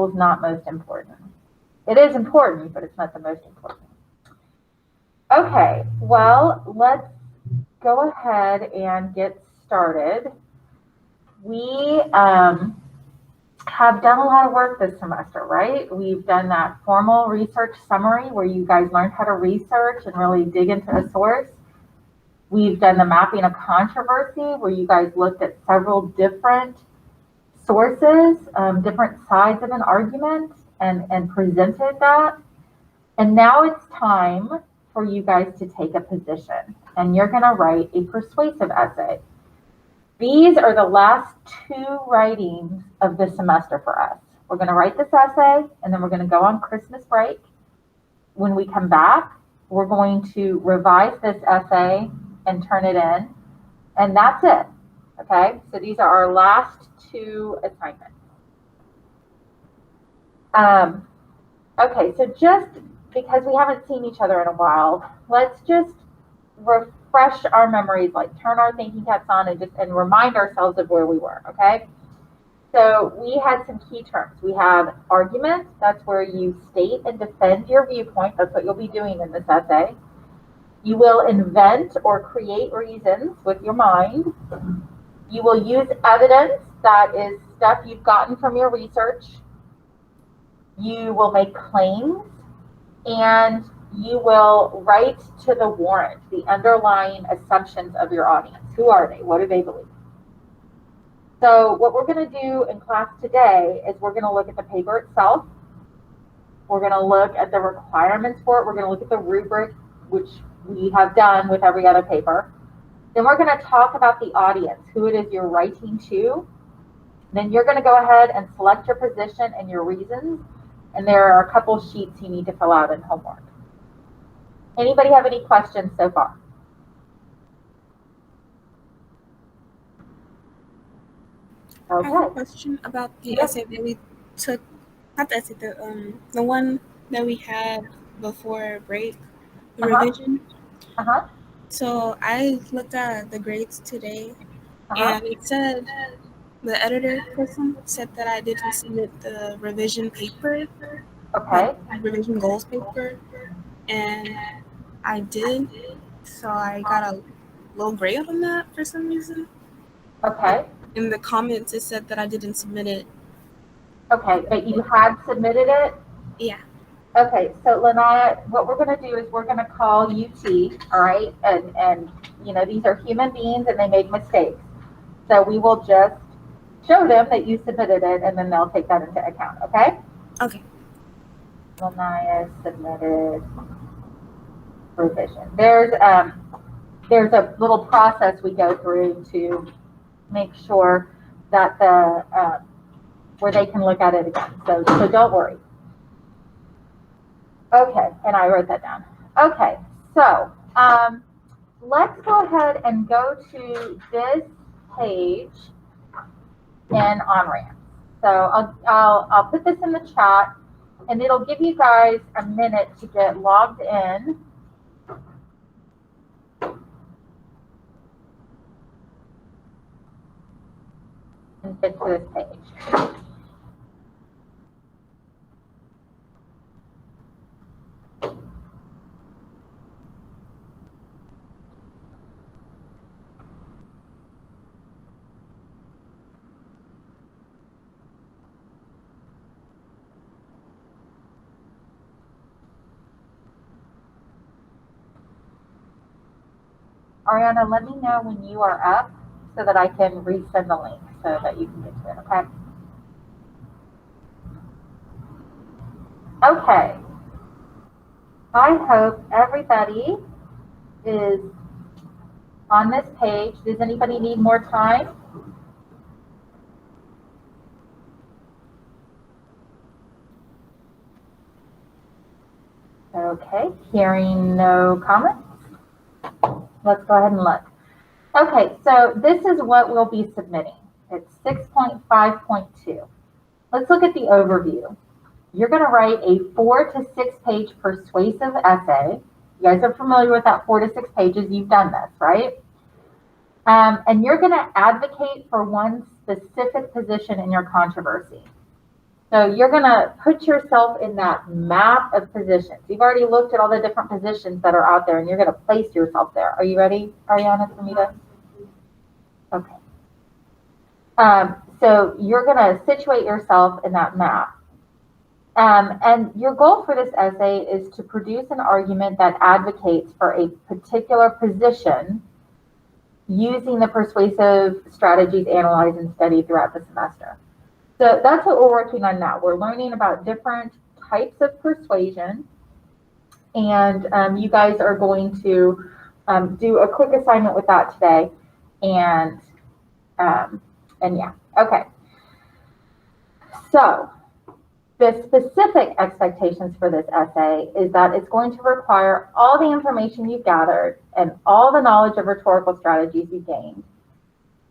goal is not most important. It is important, but it's not the most important. Okay, well, let's go ahead and get started. We have done a lot of work this semester, right? We've done that formal research summary where you guys learned how to research and really dig into a source. We've done the mapping of controversy where you guys looked at several different sources, different sides of an argument and presented that. And now it's time for you guys to take a position and you're gonna write a persuasive essay. These are the last 2 writings of the semester for us. We're gonna write this essay and then we're gonna go on Christmas break. When we come back, we're going to revise this essay and turn it in, and that's it, okay? So these are our last 2 assignments. Okay, so just because we haven't seen each other in a while, let's just refresh our memories, like turn our thinking caps on and remind ourselves of where we were, okay? So we had some key terms. We have argument, that's where you state and defend your viewpoint. That's what you'll be doing in this essay. You will invent or create reasons with your mind. You will use evidence, that is stuff you've gotten from your research. You will make claims, and you will write to the warrant, the underlying assumptions of your audience. Who are they? What do they believe? So what we're going to do in class today is we're going to look at the paper itself. We're going to look at the requirements for it. We're going to look at the rubric, which we have done with every other paper. Then we're going to talk about the audience, who it is you're writing to. Then you're going to go ahead and select your position and your reasons. And there are a couple sheets you need to fill out in homework. Anybody have any questions so far? Okay. I have a question about the essay that we took, not the essay, the one that we had before break, the revision. So I looked at the grades today, and it said, the editor person said that I didn't submit the revision paper, okay, the revision goals paper, and I did, so I got a low grade on that for some reason. Okay. In the comments, it said that I didn't submit it. Okay, but you had submitted it? Yeah. Okay, so Lana, what we're going to do is we're going to call UT, all right? And you know, these are human beings and they make mistakes. So we will just show them that you submitted it and then they'll take that into account, okay? Okay. Lanaya submitted revision. There's a little process we go through to make sure that where they can look at it again. So don't worry. Okay, and I wrote that down. Okay, so let's go ahead and go to this page in OnRamps. So I'll put this in the chat, and it'll give you guys a minute to get logged in. And get to this page. Ariana, let me know when you are up so that I can resend the link so that you can get to it, okay? Okay. I hope everybody is on this page. Does anybody need more time? Okay, hearing no comments. Let's go ahead and look. Okay, so this is what we'll be submitting. It's 6.5.2. Let's look at the overview. You're going to write a 4 to 6 page persuasive essay. You guys are familiar with that 4 to 6 pages. You've done this, right? And you're going to advocate for one specific position in your controversy. So you're going to put yourself in that map of positions. You've already looked at all the different positions that are out there, and you're going to place yourself there. Are you ready, Ariana, for me to? Okay. So you're going to situate yourself in that map. And your goal for this essay is to produce an argument that advocates for a particular position using the persuasive strategies analyzed and studied throughout the semester. So that's what we're working on now. We're learning about different types of persuasion, and you guys are going to do a quick assignment with that today. And yeah, okay. So the specific expectations for this essay is that it's going to require all the information you've gathered and all the knowledge of rhetorical strategies you've gained.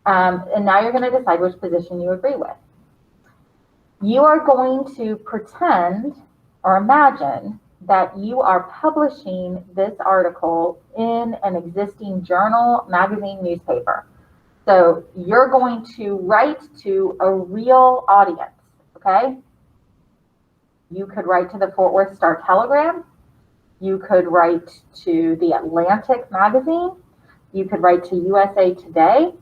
And now you're going to decide which position you agree with. You are going to pretend or imagine that you are publishing this article in an existing journal, magazine, newspaper. So you're going to write to a real audience, okay? You could write to the Fort Worth Star-Telegram. You could write to the Atlantic magazine. You could write to USA Today.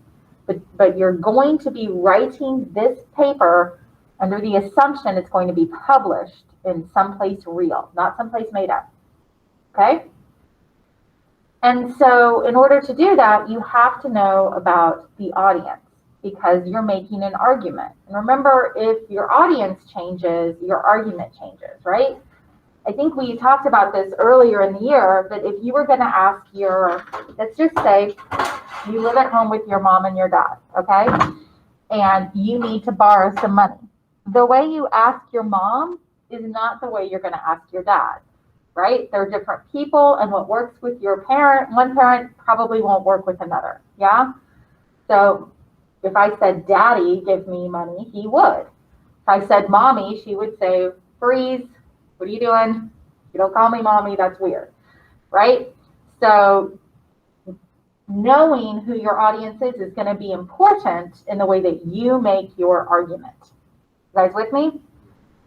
But you're going to be writing this paper under the assumption it's going to be published in someplace real, not someplace made up, okay? And so in order to do that, you have to know about the audience because you're making an argument. And remember, if your audience changes, your argument changes, right? I think we talked about this earlier in the year, but if you were going to ask your, let's just say you live at home with your mom and your dad, okay? And you need to borrow some money. The way you ask your mom is not the way you're going to ask your dad, right? They're different people, and what works with your parent, one parent probably won't work with another, yeah? So if I said, Daddy, give me money, he would. If I said, Mommy, she would say, freeze, what are you doing? You don't call me Mommy, that's weird, right? So knowing who your audience is going to be important in the way that you make your argument. You guys with me?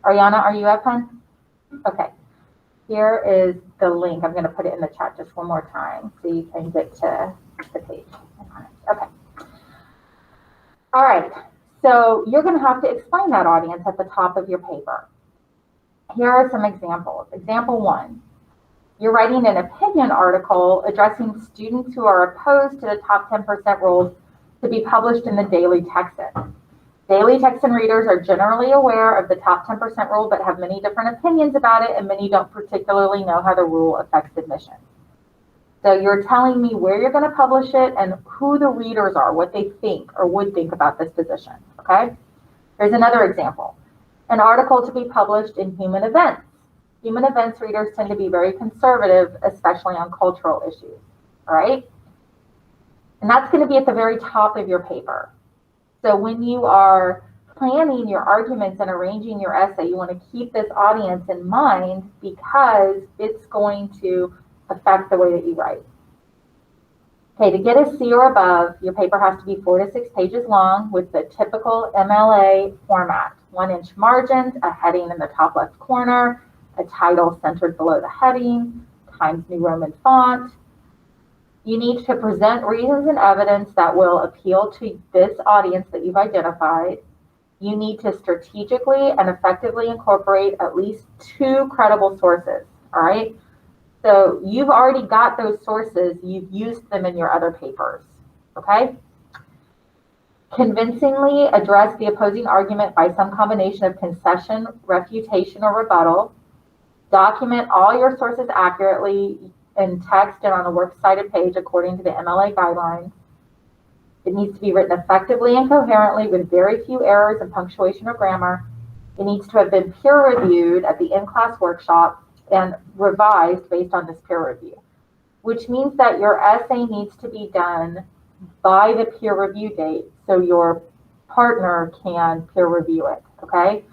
Ariana, are you up, hon? Okay. Here is the link. I'm going to put it in the chat just one more time so you can get to the page. Okay. All right. So you're going to have to explain that audience at the top of your paper. Here are some examples. Example 1. You're writing an opinion article addressing students who are opposed to the top 10% rules to be published in the Daily Texan. Daily Texan readers are generally aware of the top 10% rule, but have many different opinions about it, and many don't particularly know how the rule affects admission. So you're telling me where you're going to publish it and who the readers are, what they think or would think about this position, okay? Here's another example. An article to be published in Human Events. Human Events readers tend to be very conservative, especially on cultural issues, all right? And that's going to be at the very top of your paper. So when you are planning your arguments and arranging your essay, you want to keep this audience in mind because it's going to affect the way that you write. Okay, to get a C or above, your paper has to be 4 to 6 pages long with the typical MLA format. 1-inch margins, a heading in the top left corner, a title centered below the heading, Times New Roman font. You need to present reasons and evidence that will appeal to this audience that you've identified. You need to strategically and effectively incorporate at least 2 credible sources, all right? So you've already got those sources, you've used them in your other papers, okay? Convincingly address the opposing argument by some combination of concession, refutation, or rebuttal. Document all your sources accurately in text and on a works cited page according to the MLA guidelines. It needs to be written effectively and coherently with very few errors in punctuation or grammar. It needs to have been peer reviewed at the in-class workshop and revised based on this peer review, which means that your essay needs to be done by the peer review date so your partner can peer review it, okay?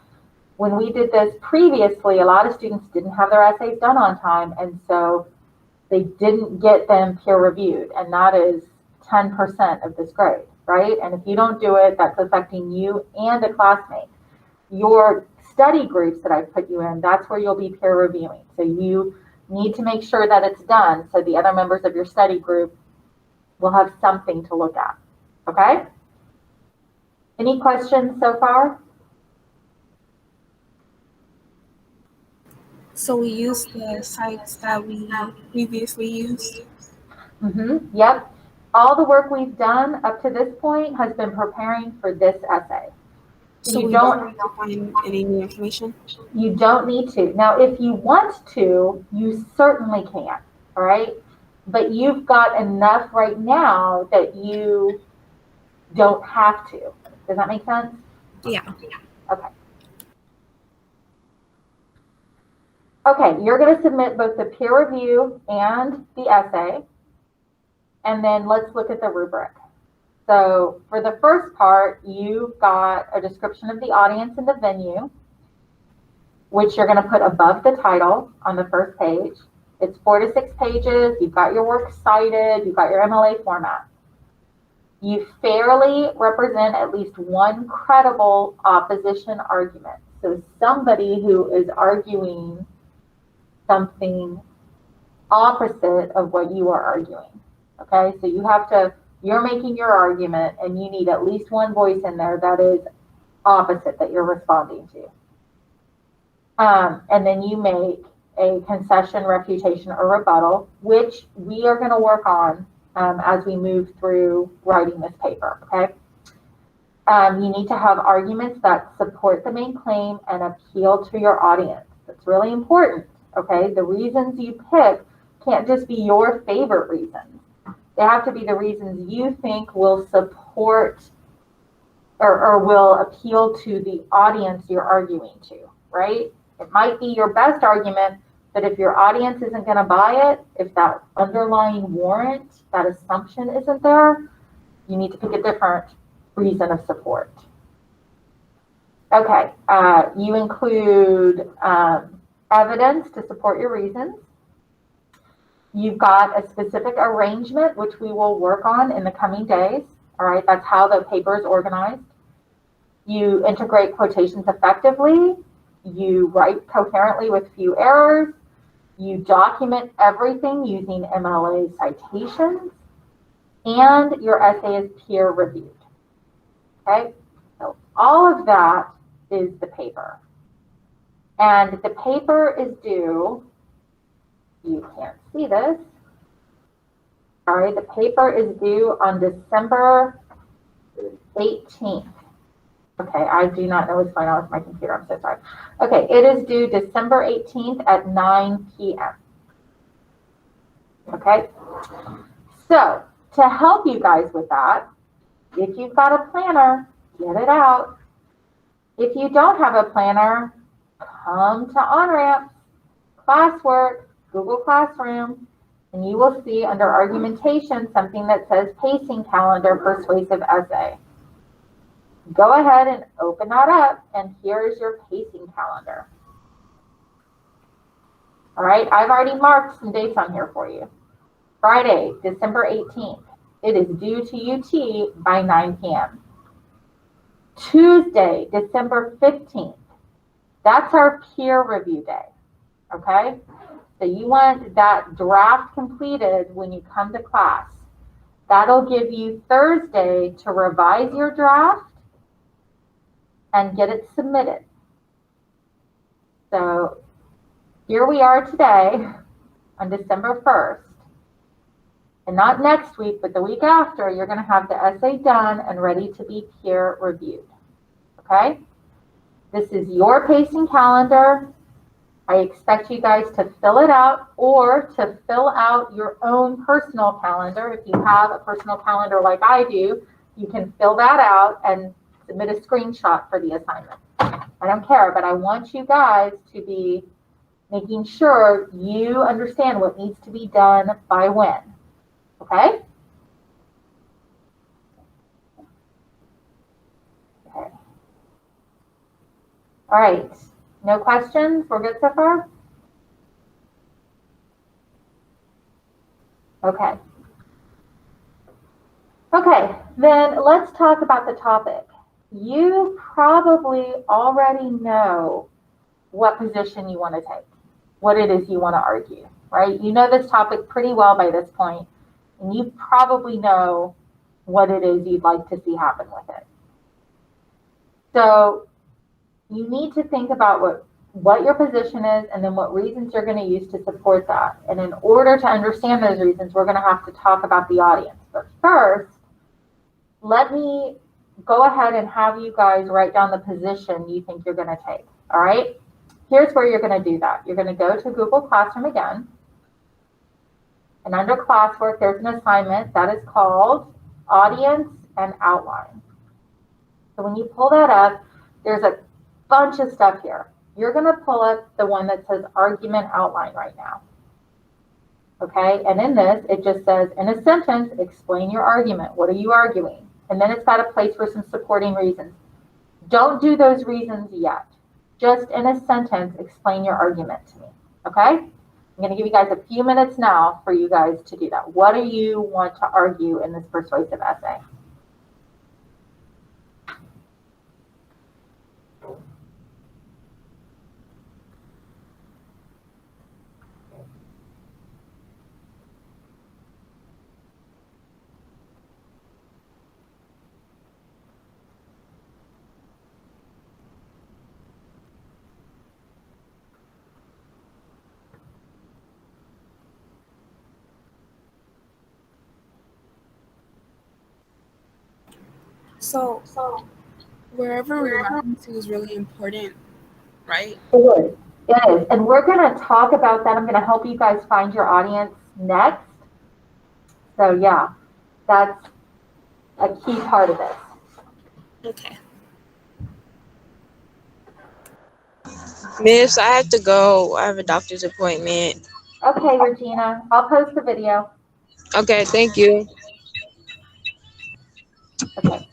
When we did this previously, a lot of students didn't have their essays done on time, and so they didn't get them peer reviewed, and that is 10% of this grade, right? And if you don't do it, that's affecting you and a classmate. Your study groups that I've put you in, that's where you'll be peer reviewing. So you need to make sure that it's done so the other members of your study group will have something to look at. Okay? Any questions so far? So we use the sites that we previously used? Yep. All the work we've done up to this point has been preparing for this essay. So we don't need to find any new information? You don't need to. Now, if you want to, you certainly can, all right? But you've got enough right now that you don't have to. Does that make sense? Yeah. Okay. Okay, you're going to submit both the peer review and the essay. And then let's look at the rubric. So for the first part, you've got a description of the audience and the venue, which you're going to put above the title on the first page. It's 4 to 6 pages. You've got your works cited. You've got your MLA format. You fairly represent at least one credible opposition argument. So somebody who is arguing something opposite of what you are arguing. Okay, so you have to, you're making your argument and you need at least one voice in there that is opposite that you're responding to. And then you make a concession, refutation, or rebuttal, which we are going to work on as we move through writing this paper, okay? You need to have arguments that support the main claim and appeal to your audience. That's really important, okay? The reasons you pick can't just be your favorite reasons. They have to be the reasons you think will support or will appeal to the audience you're arguing to, right? It might be your best argument, but if your audience isn't going to buy it, if that underlying warrant, that assumption isn't there, you need to pick a different reason of support. Okay, you include evidence to support your reasons. You've got a specific arrangement, which we will work on in the coming days. All right, that's how the paper is organized. You integrate quotations effectively. You write coherently with few errors. You document everything using MLA citations. And your essay is peer reviewed. Okay, so all of that is the paper. And the paper is due, you can't see this. Sorry, the paper is due on December 18th. Okay, I do not know what's going on with my computer. I'm so sorry. Okay, it is due December 18th at 9 p.m. Okay, so to help you guys with that, if you've got a planner, get it out. If you don't have a planner, come to OnRamps, classwork, Google Classroom, and you will see under argumentation something that says pacing calendar, persuasive essay. Go ahead and open that up, and here's your pacing calendar. All right, I've already marked some dates on here for you. Friday, December 18th. It is due to UT by 9 p.m. Tuesday, December 15th. That's our peer review day, okay? So you want that draft completed when you come to class. That'll give you Thursday to revise your draft and get it submitted. So here we are today on December 1st. And not next week, but the week after, you're going to have the essay done and ready to be peer reviewed. Okay? This is your pacing calendar. I expect you guys to fill it out or to fill out your own personal calendar. If you have a personal calendar like I do, you can fill that out and submit a screenshot for the assignment. I don't care, but I want you guys to be making sure you understand what needs to be done by when. Okay? Okay. All right. No questions? We're good so far? Okay. Okay, then let's talk about the topic. you probably already know what position you want to take, what it is you want to argue, right? You know this topic pretty well by this point, and you probably know what it is you'd like to see happen with it. So you need to think about what your position is and then what reasons you're going to use to support that. And in order to understand those reasons, we're going to have to talk about the audience. But first, let me go ahead and have you guys write down the position you think you're going to take. All right? Here's where you're going to do that. You're going to go to Google Classroom again. And under classwork, there's an assignment that is called Audience and Outline. So when you pull that up, there's a bunch of stuff here. You're going to pull up the one that says Argument Outline right now. Okay, and in this, it just says, in a sentence, explain your argument. What are you arguing? And then it's got a place for some supporting reasons. Don't do those reasons yet. Just in a sentence, explain your argument to me. Okay? I'm going to give you guys a few minutes now for you guys to do that. What do you want to argue in this persuasive essay? So wherever relevancy is really important, right? It is. And we're going to talk about that. I'm going to help you guys find your audience next. So yeah, that's a key part of this. Okay. Miss, I have to go. I have a doctor's appointment. Okay, Regina, I'll post the video. Okay, thank you. Okay.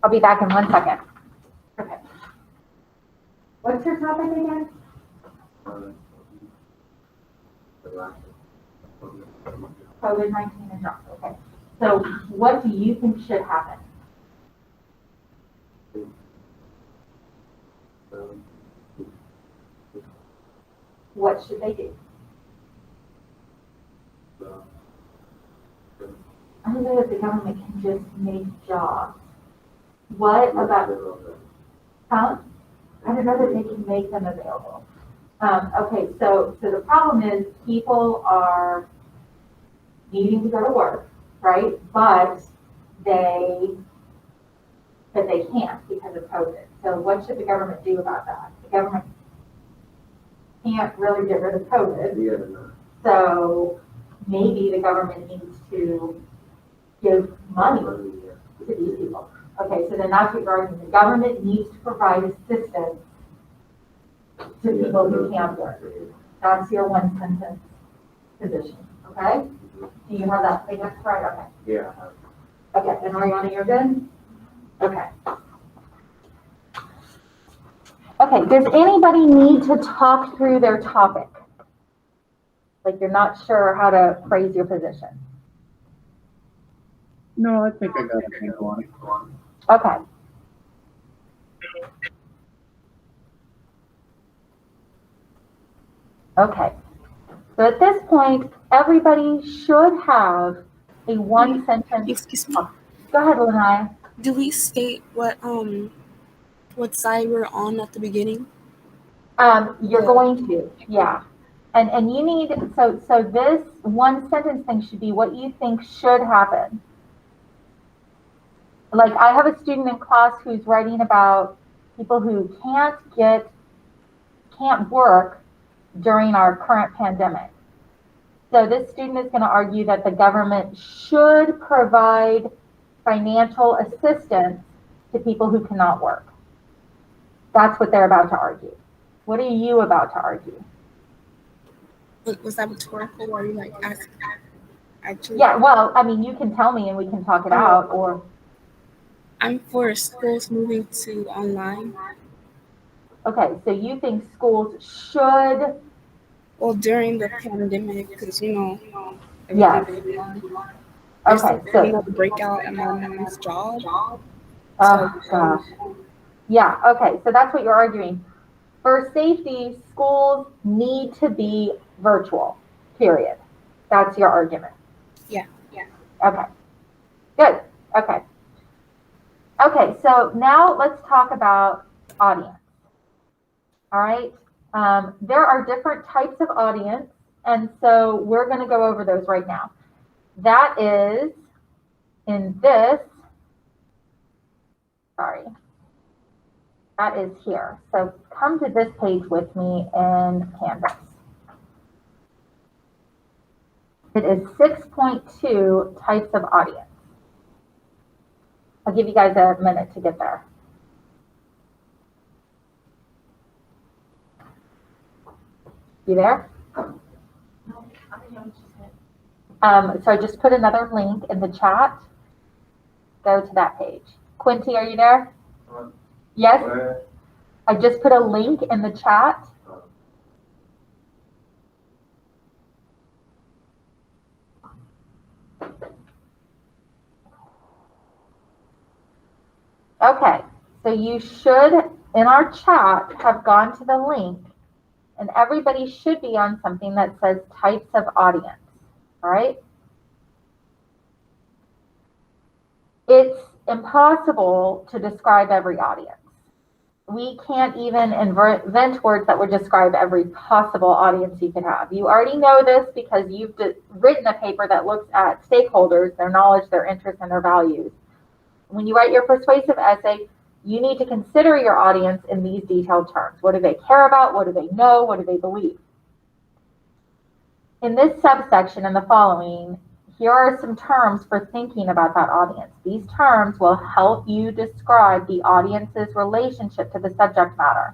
I'll be back in 1 second. Okay. What's your topic again? COVID-19 and jobs. Okay. So what do you think should happen? What should they do? I don't know if the government can just make jobs. What about, huh? I don't know that they can make them available. Okay, so the problem is people are needing to go to work, right? But they can't because of COVID. So what should the government do about that? The government can't really get rid of COVID. So maybe the government needs to give money to these people. Okay, so then that's what you're arguing. The government needs to provide assistance to people who can't work. That's your one sentence position, okay? Do you have that thing that's right? Okay. Yeah. Okay, and Ariana, you're good? Okay. Okay, does anybody need to talk through their topic? Like you're not sure how to phrase your position? No, I think I got a handle on it. Okay. Okay. So at this point, everybody should have a one sentence. Excuse me. Oh, go ahead, Lanai. Do we state what side we're on at the beginning? You're going to, yeah. And you need, so this one sentence thing should be what you think should happen. Like I have a student in class who's writing about people who can't work during our current pandemic. So this student is going to argue that the government should provide financial assistance to people who cannot work. That's what they're about to argue. What are you about to argue? Was that rhetorical, or are you like asking? Actually, yeah, well, I mean, you can tell me and we can talk it out, or I'm for schools moving to online. Okay, so you think schools should? Well, during the pandemic, because Yes. Okay, so the breakout at my mom's job. Oh gosh. Yeah. Okay, so that's what you're arguing. For safety, schools need to be virtual. Period. That's your argument. Yeah. Okay. Good. Okay. Okay, so now let's talk about audience. All right. There are different types of audience, and so we're going to go over those right now. That is in this, sorry, that is here. So come to this page with me in Canvas. It is 6.2 types of audience. I'll give you guys a minute to get there. You there? So I just put another link in the chat. Go to that page. Quinty, are you there? Yes? I just put a link in the chat. Okay, so you should, in our chat, have gone to the link, and everybody should be on something that says types of audience, all right? It's impossible to describe every audience. We can't even invent words that would describe every possible audience you could have. You already know this because you've written a paper that looks at stakeholders, their knowledge, their interests, and their values. When you write your persuasive essay, you need to consider your audience in these detailed terms. What do they care about? What do they know? What do they believe? In this subsection and the following, here are some terms for thinking about that audience. These terms will help you describe the audience's relationship to the subject matter.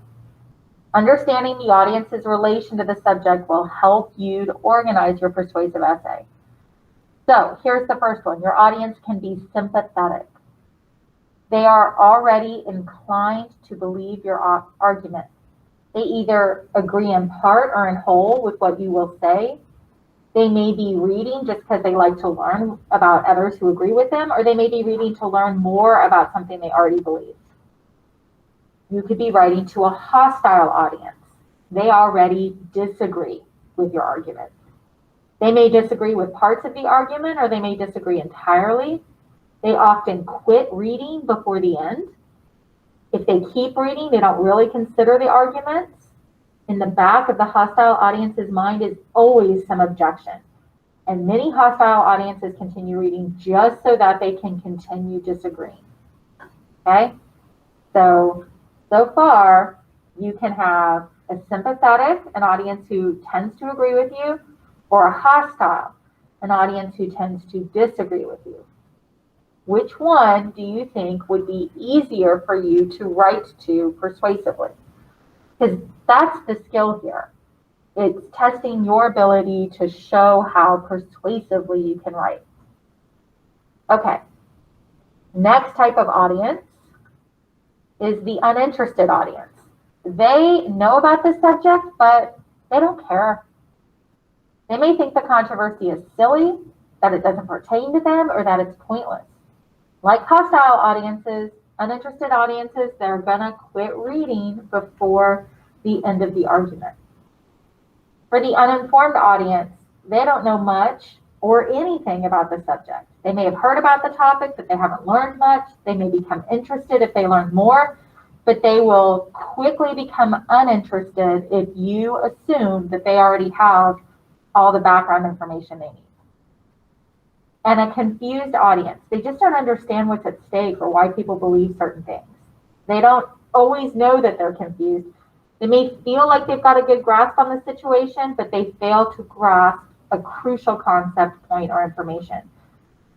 Understanding the audience's relation to the subject will help you to organize your persuasive essay. So here's the first one. Your audience can be sympathetic. They are already inclined to believe your argument. They either agree in part or in whole with what you will say. They may be reading just because they like to learn about others who agree with them, or they may be reading to learn more about something they already believe. You could be writing to a hostile audience. They already disagree with your argument. They may disagree with parts of the argument, or they may disagree entirely. They often quit reading before the end. If they keep reading, they don't really consider the arguments. In the back of the hostile audience's mind is always some objection. And many hostile audiences continue reading just so that they can continue disagreeing. Okay? So far, you can have a sympathetic, an audience who tends to agree with you, or a hostile, an audience who tends to disagree with you. Which one do you think would be easier for you to write to persuasively? Because that's the skill here. It's testing your ability to show how persuasively you can write. Okay. Next type of audience is the uninterested audience. they know about the subject, but they don't care. They may think the controversy is silly, that it doesn't pertain to them, or that it's pointless. Like hostile audiences, uninterested audiences, they're gonna quit reading before the end of the argument. For the uninformed audience, they don't know much or anything about the subject. They may have heard about the topic, but they haven't learned much. They may become interested if they learn more, but they will quickly become uninterested if you assume that they already have all the background information they need. And a confused audience, they just don't understand what's at stake or why people believe certain things. They don't always know that they're confused. They may feel like they've got a good grasp on the situation, but they fail to grasp a crucial concept, point, or information.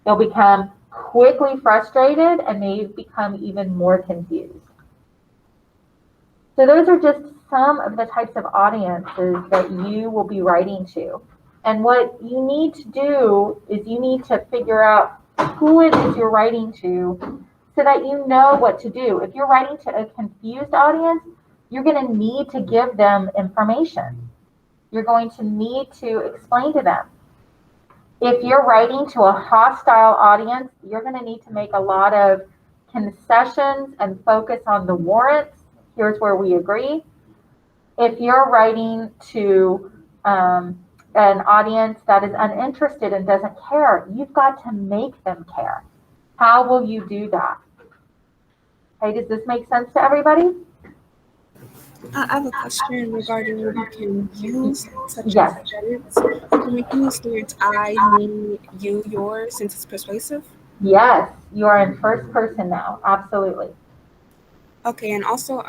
They'll become quickly frustrated and may become even more confused. So those are just some of the types of audiences that you will be writing to. And what you need to do is you need to figure out who it is you're writing to so that you know what to do. If you're writing to a confused audience, you're going to need to give them information. You're going to need to explain to them. If you're writing to a hostile audience, you're going to need to make a lot of concessions and focus on the warrants. Here's where we agree. If you're writing to an audience that is uninterested and doesn't care, you've got to make them care. How will you do that? Okay, does this make sense to everybody? I have a question regarding what you can use, such Yes. as words. Can we use the words I, me, you, yours, since it's persuasive? Yes, you are in first person now. Absolutely. Okay, and also,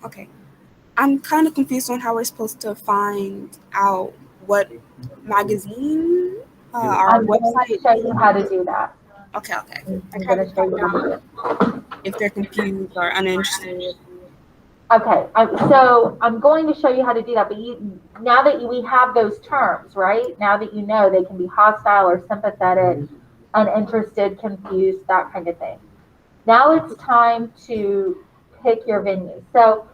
okay. I'm kind of confused on how we're supposed to find out what magazine our I'm going website. to show you how to do that. Okay. I I'm kind going to of show you find how to do out it. if they're confused or uninterested. Okay, so I'm going to show you how to do that, but now that we have those terms, right? Now that you know they can be hostile or sympathetic, uninterested, confused, that kind of thing. Now it's time to pick your venue. So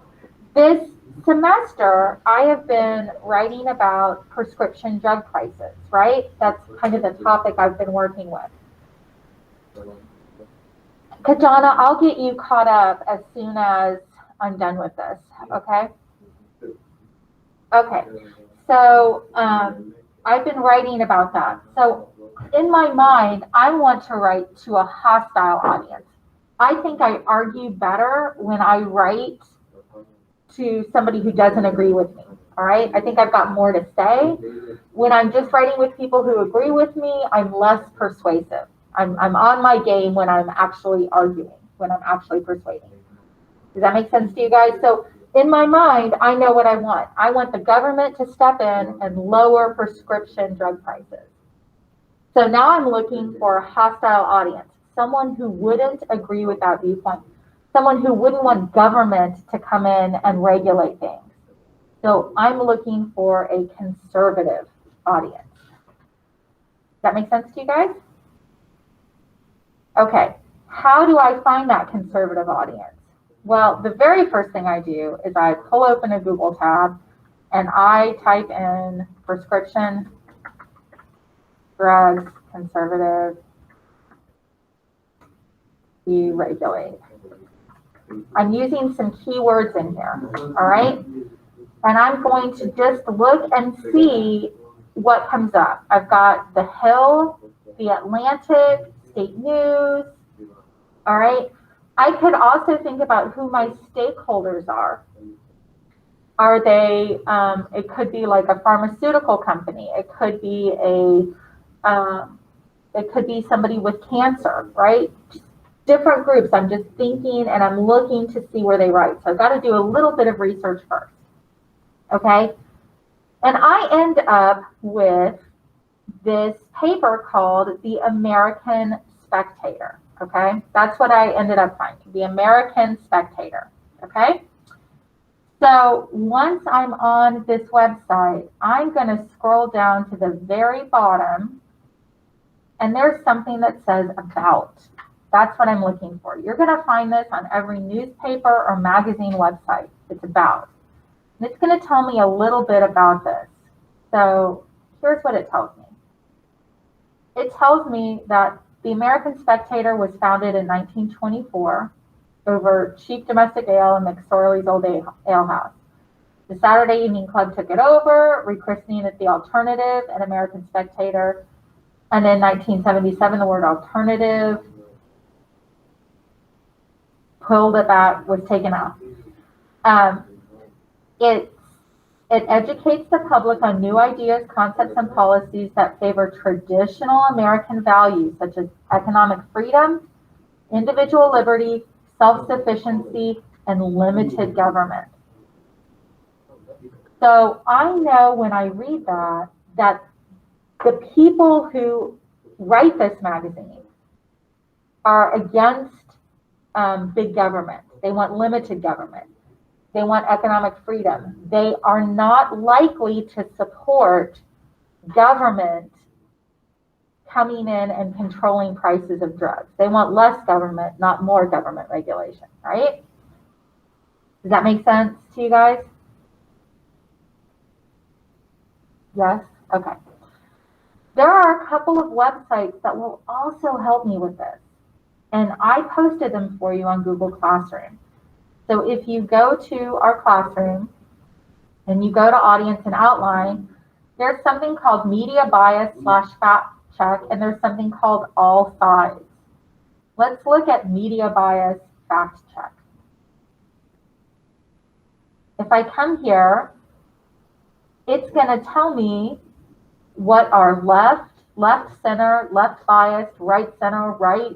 this semester, I have been writing about prescription drug prices, right? That's kind of the topic I've been working with. Kajana, I'll get you caught up as soon as I'm done with this, okay? Okay, so I've been writing about that. So in my mind, I want to write to a hostile audience. I think I argue better when I write to somebody who doesn't agree with me, all right? I think I've got more to say. When I'm just writing with people who agree with me, I'm less persuasive. I'm on my game when I'm actually arguing, when I'm actually persuading. Does that make sense to you guys? So in my mind, I know what I want. I want the government to step in and lower prescription drug prices. So now I'm looking for a hostile audience, someone who wouldn't agree with that viewpoint, someone who wouldn't want government to come in and regulate things. So I'm looking for a conservative audience. Does that make sense to you guys? Okay, how do I find that conservative audience? Well, the very first thing I do is I pull open a Google tab and I type in prescription drugs, conservative, deregulate. I'm using some keywords in here, all right? And I'm going to just look and see what comes up. I've got The Hill, The Atlantic, State News, all right? I could also think about who my stakeholders are. Are they, it could be like a pharmaceutical company. It could be somebody with cancer, right? Different groups. I'm just thinking and I'm looking to see where they write. So I've got to do a little bit of research first, okay? And I end up with this paper called The American Spectator, okay? That's what I ended up finding, The American Spectator, okay? So once I'm on this website, I'm going to scroll down to the very bottom, and there's something that says About. That's what I'm looking for. You're going to find this on every newspaper or magazine website it's about. And it's going to tell me a little bit about this. So here's what it tells me. It tells me that the American Spectator was founded in 1924 over cheap domestic ale in McSorley's old ale house. The Saturday Evening Club took it over, rechristening it the Alternative and American Spectator. And in 1977, the word alternative pulled it back, was taken out. It educates the public on new ideas, concepts, and policies that favor traditional American values such as economic freedom, individual liberty, self-sufficiency, and limited government. So I know when I read that the people who write this magazine are against big government. They want limited government. They want economic freedom. They are not likely to support government coming in and controlling prices of drugs. They want less government, not more government regulation, right? Does that make sense to you guys? Yes? Okay. There are a couple of websites that will also help me with this. And I posted them for you on Google Classroom. So if you go to our classroom and you go to audience and outline, there's something called media bias / fact check, and there's something called all sides. Let's look at media bias fact check. If I come here, it's going to tell me what are left center, left biased, right center, right,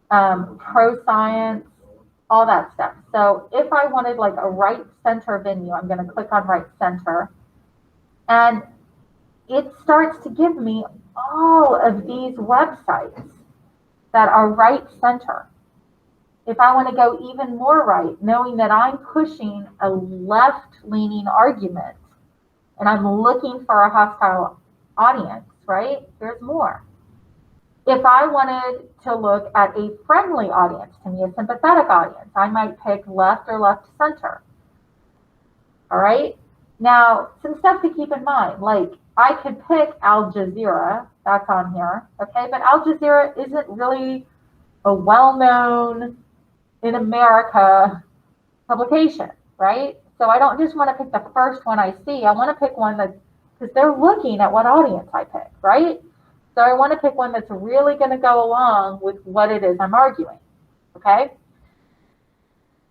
pro-science, all that stuff. So if I wanted like a right center venue, I'm going to click on right center, and it starts to give me all of these websites that are right center. If I want to go even more right, knowing that I'm pushing a left-leaning argument and I'm looking for a hostile audience, right? There's more. If I wanted to look at a friendly audience, to me, a sympathetic audience, I might pick left or left center. All right. Now, some stuff to keep in mind, like I could pick Al Jazeera, that's on here, okay? But Al Jazeera isn't really a well-known in America publication, right? So I don't just want to pick the first one I see. I want to pick one that, because they're looking at what audience I pick, right? So I want to pick one that's really going to go along with what it is I'm arguing, okay?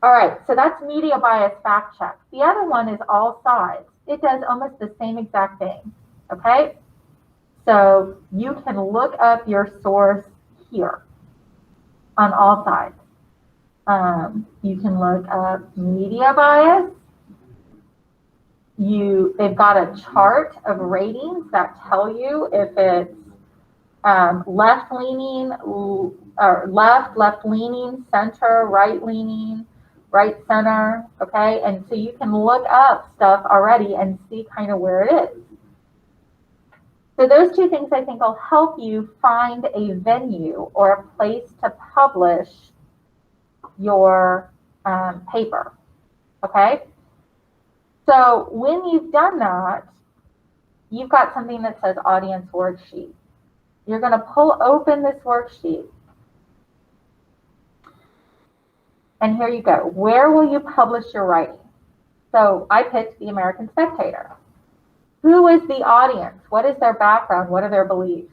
All right, so that's media bias fact check. The other one is all sides. It does almost the same exact thing, okay? So you can look up your source here on all sides. You can look up media bias. They've got a chart of ratings that tell you if it's left-leaning, or left-leaning, center, right-leaning, right center, okay? And so you can look up stuff already and see kind of where it is. So those two things I think will help you find a venue or a place to publish your paper, okay? So when you've done that, you've got something that says audience worksheet. You're going to pull open this worksheet. And here you go. Where will you publish your writing? So I picked the American Spectator. Who is the audience? What is their background? What are their beliefs?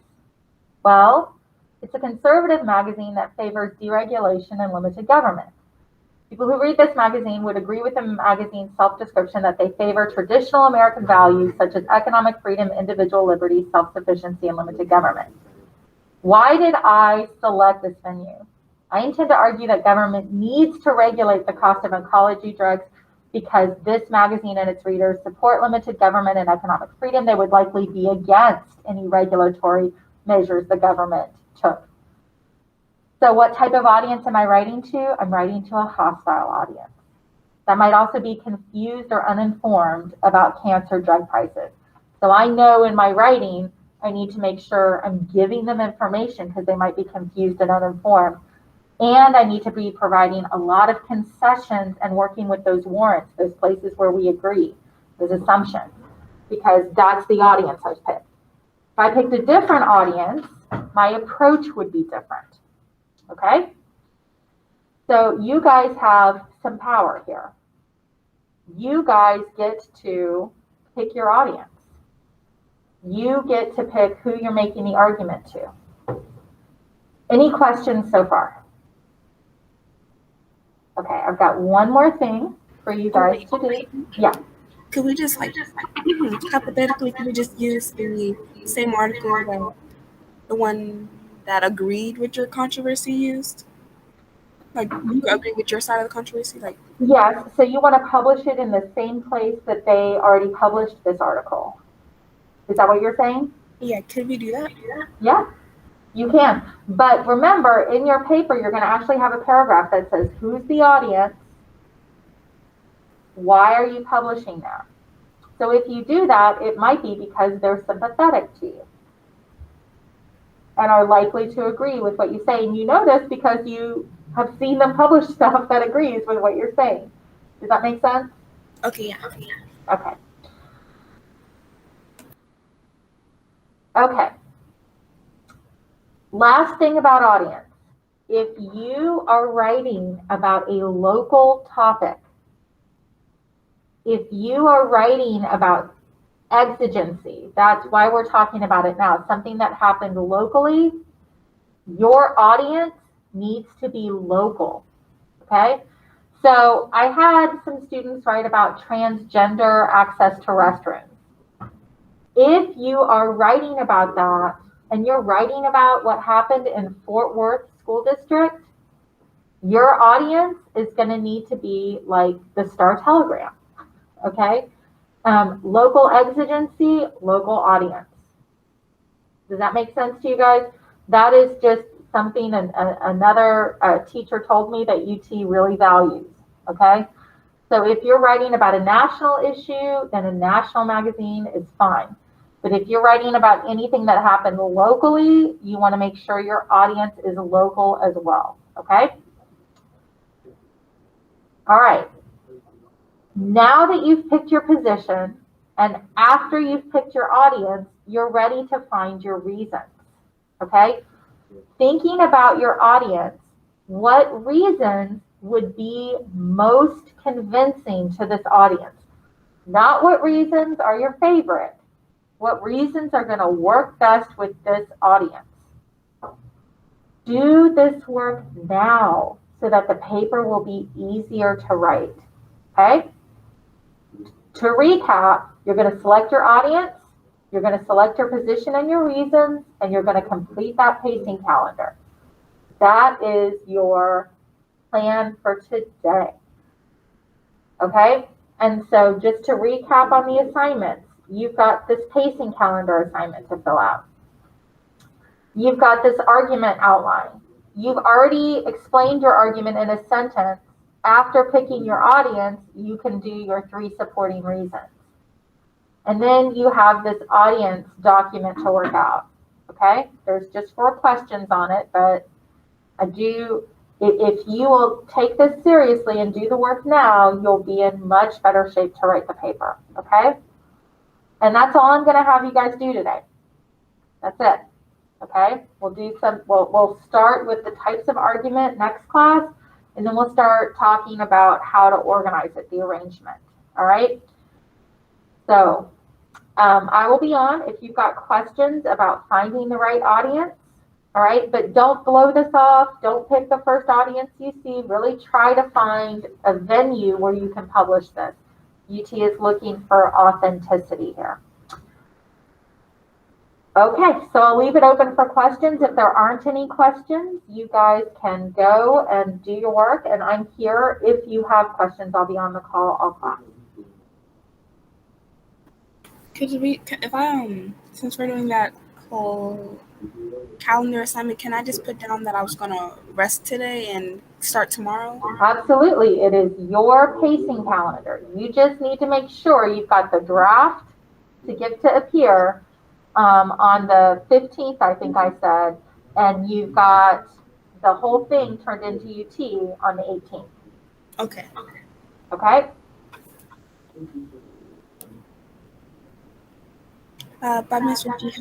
Well, it's a conservative magazine that favors deregulation and limited government. People who read this magazine would agree with the magazine's self-description that they favor traditional American values such as economic freedom, individual liberty, self-sufficiency, and limited government. Why did I select this venue? I intend to argue that government needs to regulate the cost of oncology drugs because this magazine and its readers support limited government and economic freedom. They would likely be against any regulatory measures the government took. So what type of audience am I writing to? I'm writing to a hostile audience that might also be confused or uninformed about cancer drug prices. So I know in my writing I need to make sure I'm giving them information because they might be confused and uninformed. And I need to be providing a lot of concessions and working with those warrants, those places where we agree, those assumptions, because that's the audience I picked. If I picked a different audience, my approach would be different, okay? So you guys have some power here. You guys get to pick your audience. You get to pick who you're making the argument to. Any questions so far? Okay, I've got one more thing for you guys to do. Yeah. Could we just hypothetically, could we just use the same article that the one that agreed with your controversy used? Like, you agree with your side of the controversy? Like, yes, so you want to publish it in the same place that they already published this article. Is that what you're saying? Yeah, could we do that? Yeah, you can. But remember, in your paper, you're going to actually have a paragraph that says, who's the audience? Why are you publishing that? So if you do that, it might be because they're sympathetic to you and are likely to agree with what you say. And you know this because you have seen them publish stuff that agrees with what you're saying. Does that make sense? Okay, yeah. Okay. Okay. Last thing about audience. If you are writing about a local topic, if you are writing about exigency, that's why we're talking about it now, something that happened locally, your audience needs to be local, okay? So I had some students write about transgender access to restrooms. If you are writing about that, and you're writing about what happened in Fort Worth School District, your audience is going to need to be like the Star Telegram, okay? Local exigency, local audience. Does that make sense to you guys? That is just something another teacher told me that UT really values, okay? So if you're writing about a national issue, then a national magazine is fine. But if you're writing about anything that happened locally, you want to make sure your audience is local as well, okay? All right. Now that you've picked your position, and after you've picked your audience, you're ready to find your reasons, okay? Thinking about your audience, what reasons would be most convincing to this audience? Not what reasons are your favorite. What reasons are going to work best with this audience? Do this work now so that the paper will be easier to write, okay? To recap, you're going to select your audience, you're going to select your position and your reasons, and you're going to complete that pacing calendar. That is your plan for today, okay? And so just to recap on the assignments, you've got this pacing calendar assignment to fill out. You've got this argument outline. You've already explained your argument in a sentence. After picking your audience, you can do your 3 supporting reasons. And then you have this audience document to work out, okay? There's just 4 questions on it, but if you will take this seriously and do the work now, you'll be in much better shape to write the paper, okay? And that's all I'm going to have you guys do today. That's it. Okay. We'll start with the types of argument next class, and then we'll start talking about how to organize it, the arrangement. All right. So I will be on if you've got questions about finding the right audience. All right. But don't blow this off. Don't pick the first audience you see. Really try to find a venue where you can publish this. UT is looking for authenticity here. Okay, so I'll leave it open for questions. If there aren't any questions, you guys can go and do your work, and I'm here. If you have questions, I'll be on the call all class. Since we're doing that whole calendar assignment, can I just put down that I was gonna rest today and start tomorrow? Absolutely, it is your pacing calendar. You just need to make sure you've got the draft to give to Appear, on the 15th, I think I said, and you've got the whole thing turned into UT on the 18th. Okay. Okay? By Ms. Ricky,